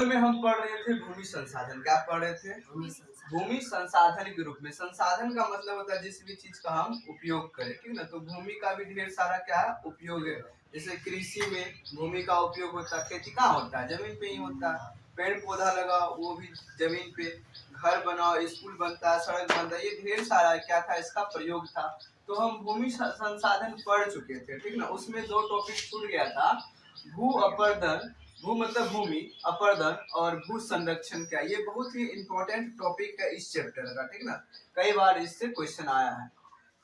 में हम पढ़ रहे थे भूमि संसाधन। क्या पढ़ रहे थे? भूमि संसाधन के रूप में। संसाधन का मतलब होता है जिस भी चीज का हम उपयोग करें, ठीक ना। तो भूमि का भी ढेर सारा क्या है उपयोग है। जैसे कृषि में भूमि का उपयोग होता है। खेती कहाँ होता है? जमीन पे ही होता है। पेड़ पौधा लगाओ वो भी जमीन पे। घर बनाओ, स्कूल बनता है, सड़क बनता है, ये ढेर सारा क्या था इसका प्रयोग था। तो हम भूमि संसाधन पढ़ चुके थे, ठीक ना। उसमें दो टॉपिक छूट गया था, भू अपर्दन। भू मतलब भूमि, अपर्दन और भू संरक्षण। क्या ये बहुत ही इंपॉर्टेंट टॉपिक है इस चैप्टर का, ठीक ना। कई बार इससे क्वेश्चन आया है।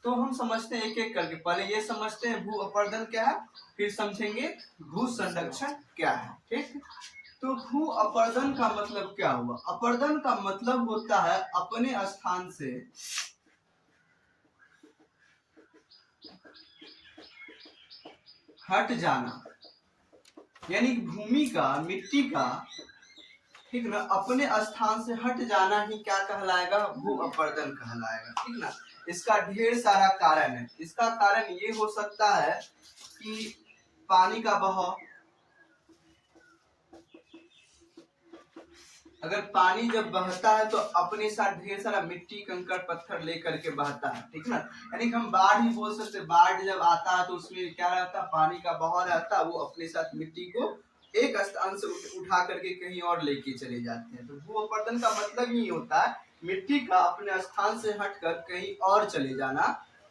तो हम समझते हैं एक एक करके। पहले ये समझते हैं भू अपर्दन क्या है, फिर समझेंगे भू संरक्षण क्या है, ठीक। तो भू अपर्दन का मतलब क्या हुआ? अपर्दन का मतलब होता है अपने स्थान से हट जाना। यानी भूमि का, मिट्टी का, ठीक ना, अपने स्थान से हट जाना ही क्या कहलाएगा? भू अपर्दन कहलाएगा, ठीक ना। इसका ढेर सारा कारण है। इसका कारण ये हो सकता है कि पानी का बहाव। अगर पानी जब बहता है तो अपने साथ ढेर सारा मिट्टी, कंकड़, पत्थर लेकर के बहता है, ठीक ना। यानी हम बाढ़ ही बोल सकते हैं। बाढ़ जब आता है तो उसमें क्या रहता है? पानी का बहाव रहता है। वो अपने साथ मिट्टी को एक स्थान से उठा करके कहीं और लेके चले जाते हैं। तो भू अपर्दन का मतलब ही होता है मिट्टी का अपने स्थान से हटकर कहीं और चले जाना।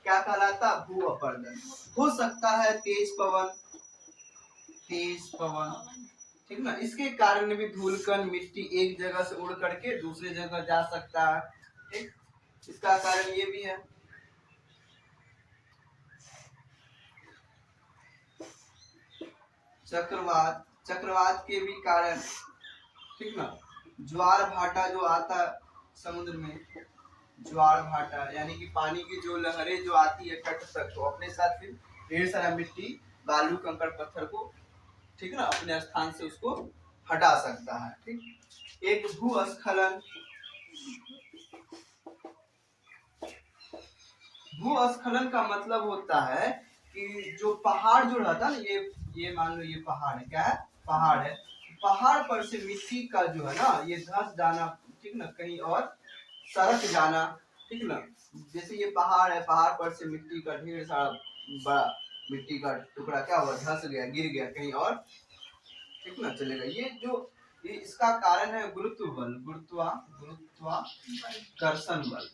क्या कहलाता है? भू अपर्दन। हो सकता है तेज पवन, तेज पवन, ठीक ना। इसके कारण भी धूलकण, मिट्टी एक जगह से उड़ करके दूसरी जगह जा सकता है, ठीक। इसका कारण ये भी है। चक्रवात, चक्रवात के भी कारण, ठीक ना। ज्वार भाटा जो आता है समुद्र में, ज्वार भाटा यानी कि पानी की जो लहरें जो आती है तट तक, तो अपने साथ फिर ढेर सारा मिट्टी, बालू, कंकड़, पत्थर को, ठीक ना, अपने स्थान से उसको हटा सकता है, ठीक। एक भूस्खलन। भूस्खलन का मतलब होता है कि जो पहाड़ जो रहता है ना, ये मान लो ये पहाड़ है। क्या है? पहाड़ है। पहाड़ पर से मिट्टी का जो है ना ये धंस जाना, ठीक ना, कहीं और सरक जाना, ठीक ना। जैसे ये पहाड़ है, पहाड़ पर से मिट्टी का ढेर सारा बड़ा मिट्टी का टुकड़ा क्या हुआ? धंस गया, गिर गया कहीं और, ठीक ना, चलेगा। ये इसका कारण है गुरुत्व बल, गुरुत्वाकर्षण बल।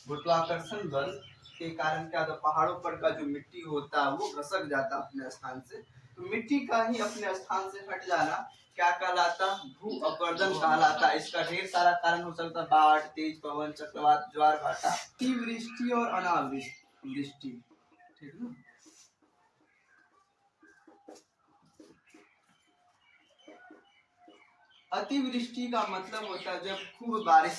गुरुत्वाकर्षण बल के कारण क्या होता है? पहाड़ों पर का जो मिट्टी होता है वो घसक जाता है अपने स्थान से। तो मिट्टी का ही अपने स्थान से हट जाना क्या कहलाता? भू अपर्दन कहलाता। इसका ढेर सारा कारण हो सकता है, बाढ़, तेज पवन, चक्रवात, ज्वार भाटा, अतिवृष्टि और अनावृष्टि, ठीक है। अतिवृष्टि का मतलब होता है जब खूब बारिश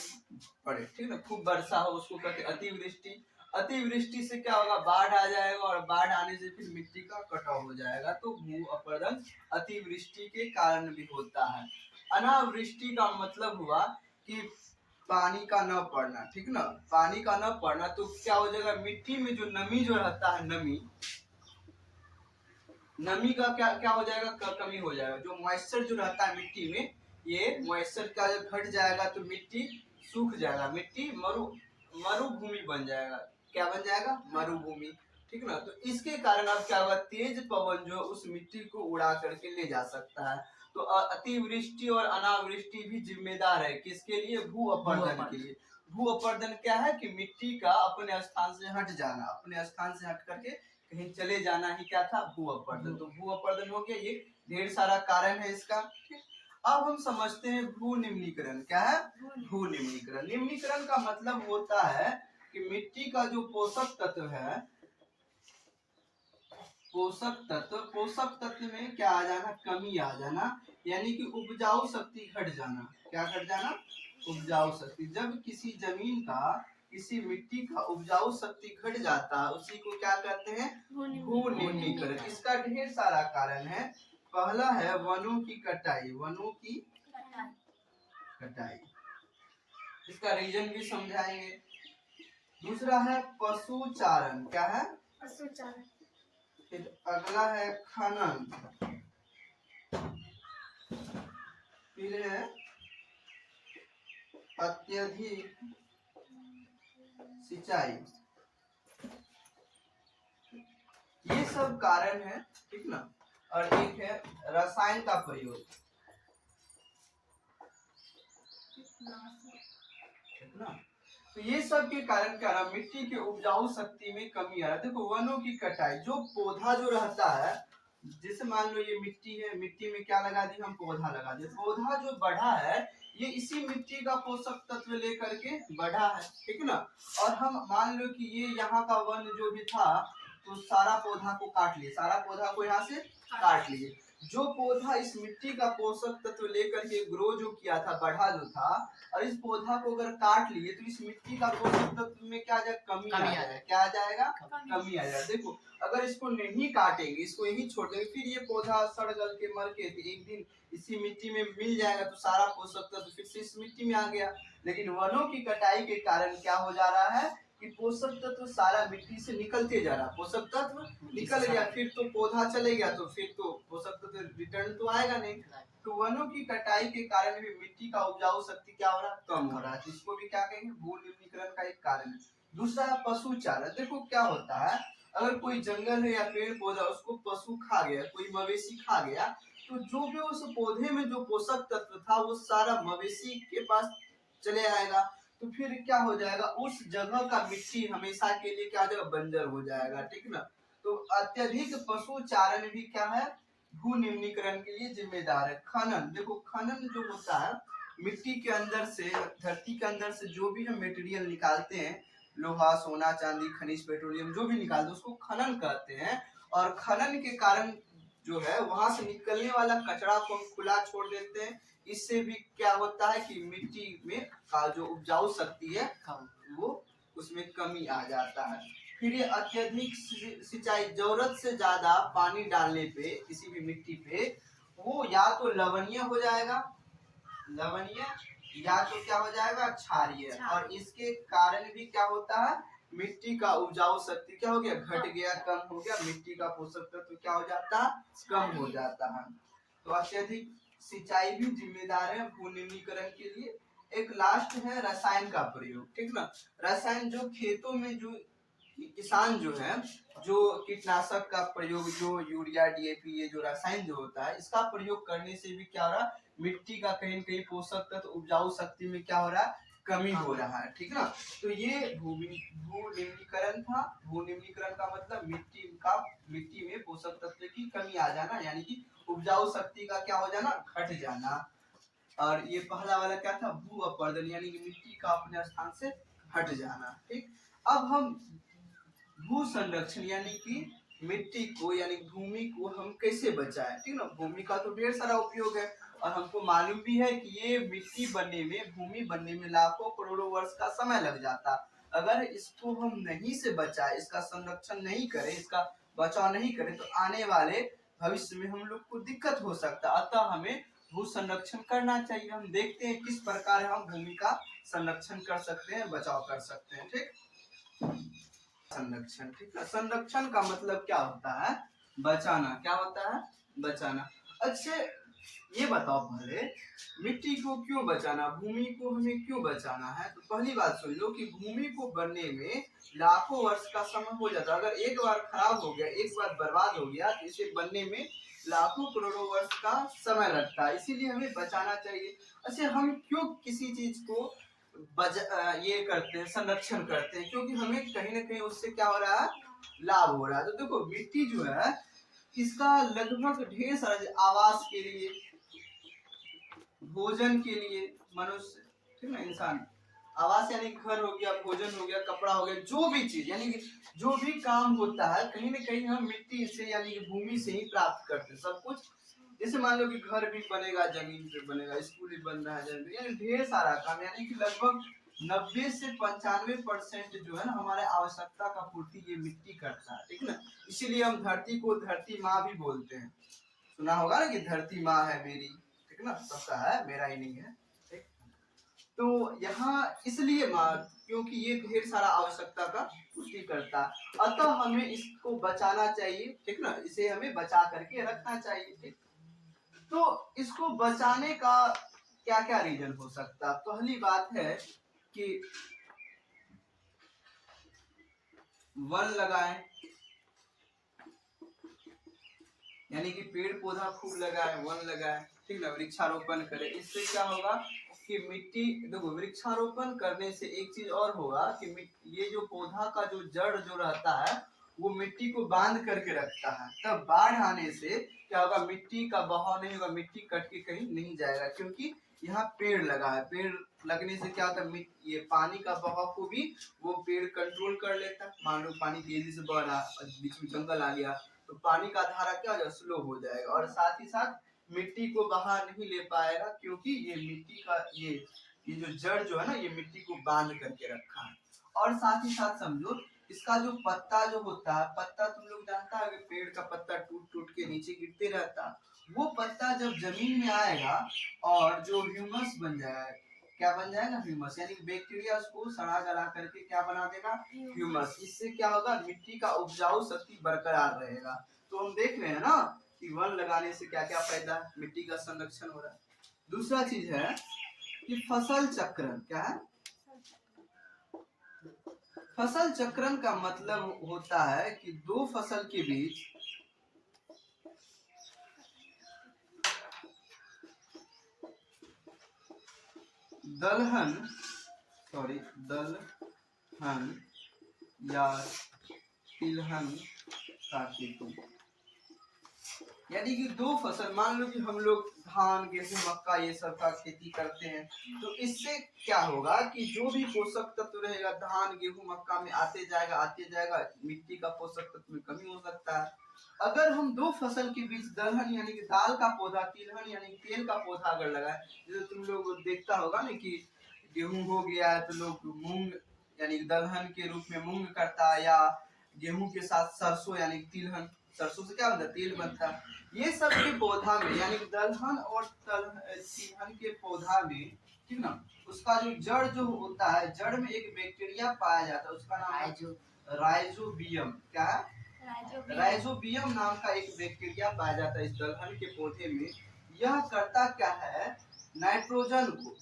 पड़े, ठीक है, खूब वर्षा हो, उसको कहते हैं अतिवृष्टि। अतिवृष्टि से क्या होगा? बाढ़ आ जाएगा और बाढ़ आने से फिर मिट्टी का कटाव हो जाएगा। तो भू अपर्दन अतिवृष्टि के कारण भी होता है। अनावृष्टि का मतलब हुआ कि पानी का न पड़ना, ठीक ना। पानी का न पड़ना तो क्या हो जाएगा? मिट्टी में जो नमी जो रहता है, नमी का क्या क्या हो जाएगा? कमी हो जाएगा। जो मॉइस्चर जो रहता है मिट्टी में, ये मॉइस्चर का जब घट जाएगा तो मिट्टी सूख जाएगा। मिट्टी मरुभूमि बन जाएगा। क्या बन जाएगा? मरुभूमि, ठीक ना। तो इसके कारण अब क्या होगा? तेज पवन जो उस मिट्टी को उड़ा करके ले जा सकता है। तो अतिवृष्टि और अनावृष्टि भी जिम्मेदार है किसके लिए? भू अपर्दन के लिए। भू अपर्दन क्या है कि मिट्टी का अपने स्थान से हट जाना, अपने स्थान से हट करके कहीं चले जाना ही क्या था? भू अपर्दन। तो भू अपर्दन हो गया, ये ढेर सारा कारण है इसका। अब हम समझते हैं भू निम्नीकरण। क्या है? भू निम्नीकरण। निम्नीकरण का मतलब होता है कि मिट्टी का जो पोषक तत्व है, पोषक तत्व में क्या आ जाना? कमी आ जाना, यानी कि उपजाऊ शक्ति घट जाना। क्या घट जाना? उपजाऊ शक्ति। जब किसी जमीन का, किसी मिट्टी का उपजाऊ शक्ति घट जाता है उसी को क्या कहते हैं? भू निम्नीकरण। इसका ढेर सारा कारण है। पहला है वनों की कटाई, वनों की कटाई, इसका रीजन भी समझाएंगे। दूसरा है पशुचारण। क्या है? पशुचारण। फिर अगला है खनन, फिर है अत्यधिक सिंचाई, ये सब कारण है, ठीक ना। और एक है रसायन का प्रयोग, ठीक ना। तो ये सब के कारण क्या रहा, मिट्टी के उपजाऊ शक्ति में कमी आ रहा है। देखो वनों की कटाई, जो पौधा जो रहता है, जैसे मान लो ये मिट्टी है, मिट्टी में क्या लगा दी, हम पौधा लगा दिए, पौधा जो बढ़ा है ये इसी मिट्टी का पोषक तत्व लेकर के बढ़ा है, ठीक ना। और हम मान लो कि ये यहाँ का वन जो भी था, तो सारा पौधा को काट लिए, सारा पौधा को यहाँ से काट लिए। जो पौधा इस मिट्टी का पोषक तत्व लेकर के ग्रो जो किया था, बढ़ा जो था, और इस पौधा को अगर काट लिए तो इस मिट्टी का पोषक तत्व में क्या आ जाएगा, कमी आ जाएगा। क्या आ जाएगा, कमी आ जाएगा। देखो अगर इसको नहीं काटेंगे, इसको यही छोड़ देंगे, फिर ये पौधा सड़ गल के मर के एक दिन इसी मिट्टी में मिल जाएगा, तो सारा पोषक तत्व फिर से इस मिट्टी में आ गया। लेकिन वनों की कटाई के कारण क्या हो जा रहा है कि पोषक तत्व सारा मिट्टी से निकलते जा रहा, पोषक तत्व निकल गया, फिर तो पौधा चले गया, तो फिर तो पोषक तत्व रिटर्न तो आएगा नहीं। तो वनों की कटाई के कारण भी मिट्टी का उपजाऊ शक्ति क्या हो रहा है, कम हो रहा है, जिसको भी क्या कहेंगे, भू निम्नीकरण का एक कारण है। दूसरा है पशु चारा। देखो क्या होता है, अगर कोई जंगल है या पेड़ पौधा, उसको पशु खा गया, कोई मवेशी खा गया, तो जो भी उस पौधे में जो पोषक तत्व था वो सारा मवेशी के पास चले आएगा, तो फिर क्या हो जाएगा, उस जगह का मिट्टी हमेशा के लिए क्या हो जाएगा, बंजर हो जाएगा, ठीक ना। तो अत्यधिक पशु चारण भी क्या है, भू निम्नीकरण के लिए जिम्मेदार है। खनन, देखो खनन जो होता है, मिट्टी के अंदर से, धरती के अंदर से जो भी हम मटेरियल निकालते हैं, लोहा सोना चांदी खनिज पेट्रोलियम जो भी निकालते हैं उसको खनन कहते हैं। और खनन के कारण जो है वहां से निकलने वाला कचरा को हम खुला छोड़ देते हैं, इससे भी क्या होता है कि मिट्टी में का जो उपजाऊ शक्ति है वो उसमें कमी आ जाता है। फिर ये अत्यधिक सिंचाई, जरूरत से ज्यादा पानी डालने पे किसी भी मिट्टी पे वो या तो लवणीय हो जाएगा, लवणीय, या तो क्या हो जाएगा, क्षारीय। और इसके कारण भी क्या होता है, मिट्टी का उपजाऊ शक्ति क्या हो गया, घट गया, कम हो गया, मिट्टी का पोषक तत्व क्या हो जाता है, कम हो जाता है। तो अत्यधिक सिंचाई भी जिम्मेदार है भू निम्नीकरण के लिए। एक लास्ट है रसायन का प्रयोग, ठीक ना। रसायन जो खेतों में जो किसान जो है, जो कीटनाशक का प्रयोग, जो यूरिया डीएपी, ये जो रसायन जो होता है, इसका प्रयोग करने से भी क्या हो रहा है, मिट्टी का कहीं न कहीं पोषक तत्व उपजाऊ शक्ति में क्या हो रहा है, कमी हो रहा है, ठीक ना। तो ये भू निम्नीकरण था। भू निम्नीकरण का मतलब मिट्टी में पोषक तत्व की कमी आ जाना, यानी कि उपजाऊ शक्ति का क्या हो जाना, घट जाना। और ये पहला वाला क्या था, भू अपरदन, यानी कि मिट्टी का अपने स्थान से हट जाना, ठीक। अब हम भू संरक्षण यानी कि मिट्टी को यानी भूमि को हम कैसे बचाएं, ठीक ना। भूमि का तो ढेर सारा उपयोग है, और हमको मालूम भी है कि ये मिट्टी बनने में, भूमि बनने में लाखों करोड़ों वर्ष का समय लग जाता। अगर इसको हम नहीं से बचाए, इसका संरक्षण नहीं करें, इसका बचाव नहीं करें, तो आने वाले भविष्य में हम लोग को दिक्कत हो सकता। अतः हमें भू संरक्षण करना चाहिए। हम देखते हैं किस प्रकार हम भूमि का संरक्षण कर सकते हैं, बचाव कर सकते हैं, ठीक। संरक्षण, ठीक है। संरक्षण का मतलब क्या होता है, बचाना। क्या होता है, बचाना। अच्छा ये बताओ पहले, मिट्टी को क्यों बचाना, भूमि को हमें क्यों बचाना है। तो पहली बात सुन लो कि भूमि को बनने में लाखों वर्ष का समय हो जाता है। अगर एक बार खराब हो गया, एक बार बर्बाद हो गया, तो इसे बनने में लाखों करोड़ों वर्ष का समय लगता है, इसीलिए हमें बचाना चाहिए। अच्छा हम क्यों किसी चीज को ये करते हैं, संरक्षण करते हैं, क्योंकि हमें कहीं ना कहीं उससे क्या हो रहा है, लाभ हो रहा है। तो देखो मिट्टी जो है, इसका लगभग ढेर सारा, आवास के लिए, भोजन के लिए, मनुष्य, ठीक ना, इंसान, आवास यानी घर हो गया, भोजन हो गया, कपड़ा हो गया, जो भी चीज यानी कि जो भी काम होता है कहीं ना कहीं हम मिट्टी से यानी कि भूमि से ही प्राप्त करते हैं सब कुछ। जैसे मान लो कि घर भी बनेगा जमीन पे बनेगा, स्कूल भी बन रहा है जमीन पे, यानी ढेर सारा काम, यानी कि लगभग 90 से 95% जो है ना हमारे आवश्यकता का पूर्ति ये मिट्टी करता है, ठीक ना। इसीलिए हम धरती को धरती माँ भी बोलते हैं। सुना होगा ना कि धरती माँ है मेरी, ठीक ना, सबका है, मेरा ही नहीं है, ठीक। तो यहाँ इसलिए माँ, क्योंकि ये ढेर सारा आवश्यकता का पूर्ति करता है, अतः हमें इसको बचाना चाहिए, ठीक ना, इसे हमें बचा करके रखना चाहिए, ठीक। तो इसको बचाने का क्या क्या रीजन हो सकता है? पहली बात है कि वन लगाएं, यानी कि पेड़ पौधा खूब लगाए, वन लगाए, ठीक ना, वृक्षारोपण करें। इससे क्या होगा कि मिट्टी, देखो वृक्षारोपण करने से एक चीज और होगा कि ये जो पौधा का जो जड़ जो रहता है वो मिट्टी को बांध करके रखता है। तब बाढ़ आने से क्या होगा, मिट्टी का बहाव नहीं होगा, मिट्टी कट के कहीं नहीं जाएगा, क्योंकि यहाँ पेड़ लगा है। पेड़ लगने से क्या होता है, ये पानी का बहाव को भी वो पेड़ कंट्रोल कर लेता है। मान लो पानी तेजी से बह रहा और बीच में जंगल आ गया तो पानी का धारा क्या हो जाएगा, स्लो हो जाएगा, और साथ ही साथ मिट्टी को बहा नहीं ले पाएगा, क्योंकि ये मिट्टी का ये जो जड़ जो है ना, ये मिट्टी को बांध करके रखा है। और साथ ही साथ समझो, इसका जो पत्ता जो होता है, पत्ता तुम लोग जानता है कि पेड़ का पत्ता टूट टूट के नीचे गिरते रहता है। वो पत्ता जब जमीन में आएगा और जो ह्यूमस बन जाएगा, क्या बन जाएगा, ह्यूमस, यानी बैक्टीरिया उसको सड़ा गला करके क्या बना देगा, ह्यूमस। इससे क्या होगा, मिट्टी का उपजाऊ शक्ति बरकरार रहेगा। तो हम देख रहे हैं ना कि वन लगाने से क्या क्या फायदा है, मिट्टी का संरक्षण हो रहा है। दूसरा चीज है कि फसल चक्रण। क्या है, फसल चक्रण का मतलब होता है कि दो फसल के बीच दलहन या तिलहन का खेती, यानी कि दो फसल, मान लो कि हम लोग धान गेहूं मक्का ये सब का खेती करते हैं, तो इससे क्या होगा कि जो भी पोषक तत्व रहेगा धान गेहूं मक्का में आते जाएगा, मिट्टी का पोषक तत्व में कमी हो सकता है। अगर हम दो फसल के बीच दलहन यानी कि दाल का पौधा, तिलहन यानी तेल का पौधा अगर लगाए, जैसे तुम लोग देखता होगा ना कि गेहूं हो गया है तो लोग मूंग यानी दलहन के रूप में मूंग करता है, या गेहूं के साथ सरसों यानी तिलहन, सरसों से क्या बनता है, तेल बनता है। ये सब के पौधा में यानी दलहन और तिलहन के पौधा में, ठीक ना, उसका जो जड़ जो होता है, जड़ में एक बैक्टीरिया पाया जाता है, उसका नाम है राइजोबियम। क्या है, राइजोबियम नाम का एक बैक्टीरिया पाया जाता है इस दलहन के पौधे में। यह करता क्या है, नाइट्रोजन को,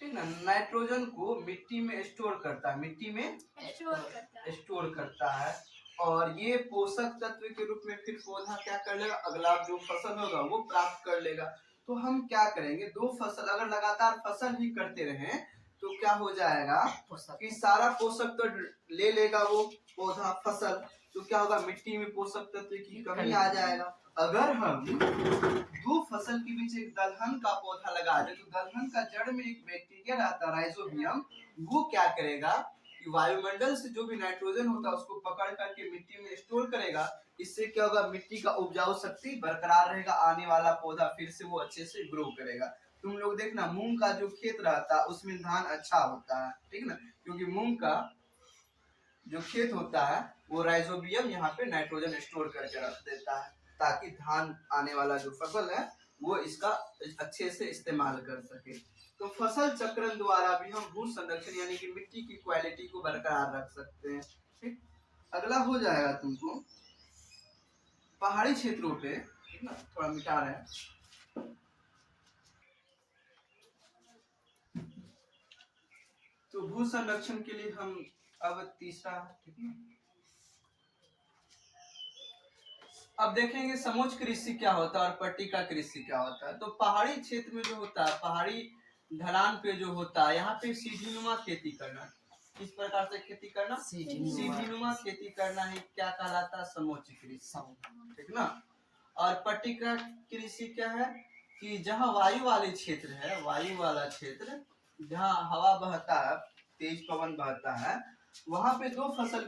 ठीक ना, नाइट्रोजन को मिट्टी में स्टोर करता है, मिट्टी में स्टोर करता है, और ये पोषक तत्व के रूप में फिर पौधा क्या कर लेगा, अगला जो फसल होगा वो प्राप्त कर लेगा। तो हम क्या करेंगे, दो फसल अगर लगातार फसल ही करते रहे तो क्या हो जाएगा कि सारा पोषक तत्व ले लेगा वो पौधा फसल, तो क्या होगा, मिट्टी में पोषक तत्व की कमी आ जाएगा। अगर हम दो फसल के बीच एक दलहन का पौधा लगा दे, तो दलहन का जड़ में एक बैक्टीरिया रहता है राइजोबियम, वो क्या करेगा कि वायुमंडल से जो भी नाइट्रोजन होता है उसको पकड़ करके मिट्टी में स्टोर करेगा। इससे क्या होगा, मिट्टी का उपजाऊ शक्ति बरकरार रहेगा, आने वाला पौधा फिर से वो अच्छे से ग्रो करेगा। तुम लोग देखना मूंग का जो खेत रहता है उसमें धान अच्छा होता है, ठीक ना, क्योंकि मूंग का जो खेत होता है वो राइजोबियम यहाँ पे नाइट्रोजन स्टोर करके रख देता है, ताकि धान आने वाला जो फसल है वो इसका अच्छे से इस्तेमाल कर सके। तो फसल चक्रण द्वारा भी हम भू संरक्षण यानी कि मिट्टी की क्वालिटी को बरकरार रख सकते हैं। ठीक, अगला हो जाएगा तुमको पहाड़ी क्षेत्रों पे, ठीक ना, थोड़ा मिटा रहे हैं। तो भू संरक्षण के लिए हम अब तीसरा, ठीक है, अब देखेंगे समोच्च कृषि क्या होता है और पट्टिका कृषि क्या होता है। तो पहाड़ी क्षेत्र में जो होता है, पहाड़ी ढलान पे जो होता है, यहाँ पे सीढ़ीनुमा खेती करना, किस प्रकार से खेती करना, सीढ़ीनुमा खेती करना ही क्या कहलाता है, समोच्च कृषि, ठीक ना। और पट्टिका कृषि क्या है कि जहाँ वायु वाले क्षेत्र है, वायु वाला क्षेत्र जहाँ हवा बहता है, तेज पवन बहता है, वहां पे दो फसल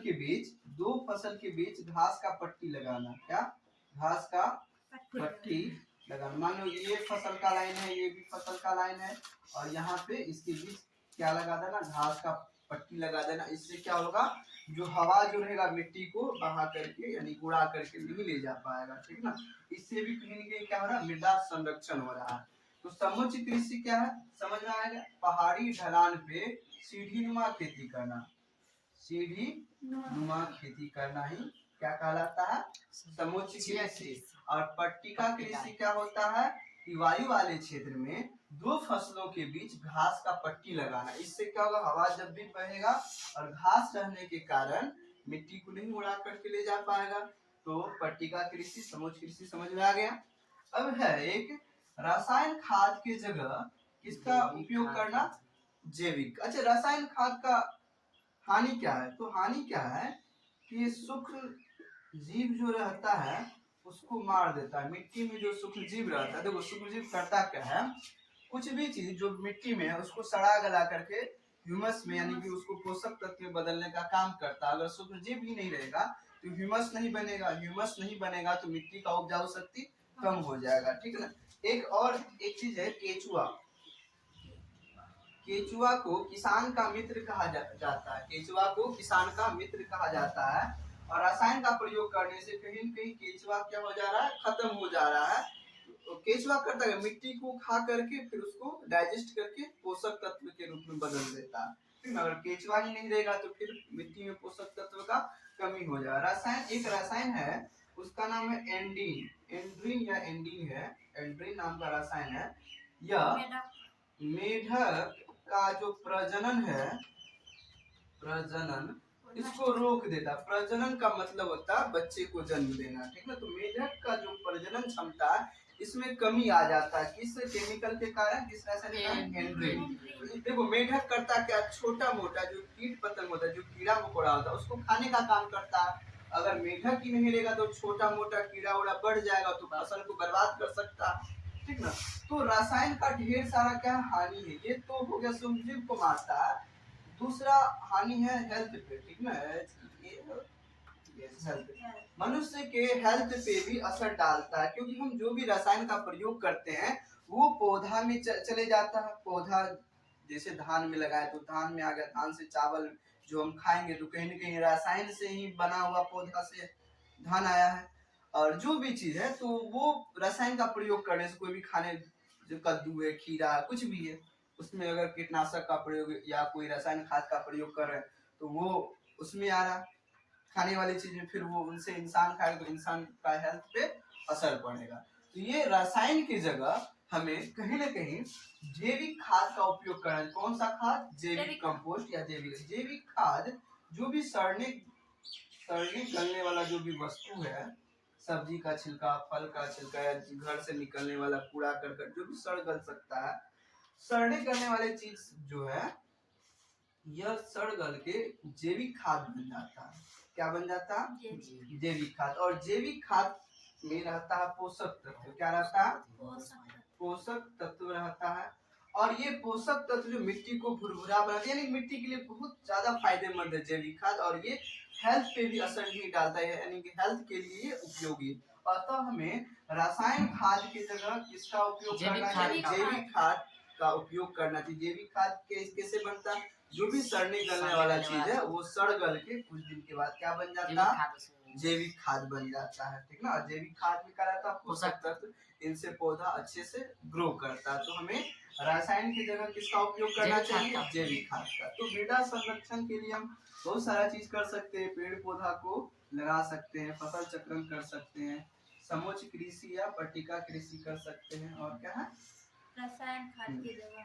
के बीच घास का पट्टी लगाना। क्या, घास का पट्टी लगाना। मान लो ये फसल का लाइन है, ये भी फसल का लाइन है, और यहाँ पे इसके बीच क्या लगा देना, घास का पट्टी लगा देना। इससे क्या होगा, जो हवा जो रहेगा मिट्टी को बहा करके यानी उड़ा करके नहीं ले जा पाएगा, ठीक ना। इससे भी कहीं न कहीं क्या हो रहा है, मृदा संरक्षण हो रहा है। तो समोच्च कृषि क्या है, समझ में आएगा, पहाड़ी ढलान पे सीढ़ीनुमा खेती करना, सीढ़ी नुमा खेती करना ही क्या कहलाता है, समोच्च कृषि। और पट्टिका कृषि क्या होता है कि वायु वाले क्षेत्र में दो फसलों के बीच घास का पट्टी लगाना। इससे क्या होगा, हवा जब भी बहेगा और घास रहने के कारण मिट्टी को नहीं उड़ा करके ले जा पाएगा। तो पट्टिका कृषि, समोच्च कृषि समझ में आ गया। अब है एक रासायनिक खाद की जगह किसका उपयोग करना, जैविक। अच्छा, रासायनिक खाद का हानि क्या है, तो हानि क्या है कि सूक्ष्म जीव जो रहता है उसको मार देता है। मिट्टी में जो सूक्ष्म जीव रहता है, देखो सूक्ष्म जीव करता क्या है, कुछ भी चीज जो मिट्टी में है उसको सड़ा गला करके ह्यूमस में यानी कि उसको पोषक तत्व में बदलने का काम करता है। अगर सूक्ष्म जीव ही नहीं रहेगा तो ह्यूमस नहीं बनेगा, ह्यूमस नहीं बनेगा तो मिट्टी का उपजाऊ शक्ति कम हो जाएगा, ठीक है ना। एक चीज है केचुआ। केचुआ को किसान का मित्र कहा जाता है, केचुआ को किसान का मित्र कहा जाता है। और रसायन का प्रयोग करने से कहीं न कहीं केचुआ क्या हो जा रहा है, खत्म हो जा रहा है। तो केचुआ करता है मिट्टी को खा करके फिर उसको डाइजेस्ट करके पोषक तत्व के रूप में बदल देता है। फिर अगर केचुआ ही नहीं रहेगा तो फिर मिट्टी में पोषक तत्व का कमी हो जाएगा। एक रसायन है उसका नाम है एंडीन, एंड्रीन या एंडीन है, एंड्रीन नाम का रसायन है। यह मेढक का जो प्रजनन है, प्रजनन इसको रोक देता। प्रजनन का मतलब होता है बच्चे को जन्म देना, ठीक है। तो मेढक का जो प्रजनन क्षमता है इसमें कमी आ जाता है, किस केमिकल के कारण, किस रासायनिक, एंड्रीन। देखो मेढक करता क्या, छोटा मोटा जो कीट पतंग होता है, जो कीड़ा मकोड़ा होता है उसको खाने का काम करता है। अगर मेढक ही नहीं रहेगा तो छोटा मोटा कीड़ा उड़ा बढ़ जाएगा तो फसल को बर्बाद कर सकता है, ठीक ना। तो रसायन का ढेर सारा क्या हानि है, ये तो हो गया सूक्ष्मजीव को मारता है। दूसरा हानि है हेल्थ पे, ठीक ना, हेल्थ, मनुष्य के हेल्थ पे भी असर डालता है, क्योंकि हम जो भी रसायन का प्रयोग करते हैं वो पौधा में चले जाता है। पौधा जैसे धान में लगाए तो धान में आ गया, धान से चावल जो हम खाएंगे तो कहीं न कहीं रसायन से ही बना हुआ पौधा से धान आया है। और जो भी चीज है तो वो रसायन का प्रयोग करने से, कोई भी खाने, जो कद्दू है, खीरा है, कुछ भी है, उसमें अगर कीटनाशक का प्रयोग या कोई रासायनिक खाद का प्रयोग कर रहे हैं तो वो उसमें आ रहा खाने वाली चीज में, फिर वो उनसे इंसान खाएगा तो इंसान का हेल्थ पे असर पड़ेगा। तो ये रसायन की जगह हमें कहीं ना कहीं जैविक खाद का उपयोग करना है। कौन सा खाद, जैविक कंपोस्ट या जैविक खाद। जो भी सड़ने गलने वाला जो भी वस्तु है, सब्जी का छिलका, फल का छिलका या घर से निकलने वाला कूड़ा करकट, जो भी सड़ गल सकता है, सड़ने गलने वाले चीज जो है यह सड़ गल के जैविक खाद बन जाता है। क्या बन जाता है, जैविक खाद। और जैविक खाद में रहता है पोषक तत्व, क्या रहता है, पोषक तत्व रहता है। और ये पोषक तत्व जो मिट्टी को भुरभुरा बनाते हैं, यानी मिट्टी के लिए बहुत ज्यादा फायदेमंद है जैविक खाद। और ये हेल्थ पे भी असर नहीं डालता है, यानी कि हेल्थ के लिए उपयोगी। अतः हमें रासायनिक खाद की जगह किसका उपयोग करना चाहिए, जैविक खाद का उपयोग करना चाहिए। जैविक खाद कैसे बनता है, जो भी सड़ने गलने वाला चीज है वो सड़ गल के कुछ दिन के बाद क्या बन जाता है, जैविक खाद बन जाता है, ठीक ना। जैविक खाद में क्या रहता है, पोषक तत्व, इनसे पौधा अच्छे से ग्रो करता है। तो हमें रासायन की जगह किसका उपयोग करना चाहिए, जैविक खाद का। तो मृदा संरक्षण के लिए हम बहुत सारा चीज कर सकते हैं, पेड़ पौधा को लगा सकते हैं, फसल चक्रण कर सकते हैं, समोच्च कृषि या पट्टिका कृषि कर सकते हैं, और क्या है, रसायन खाद की जगह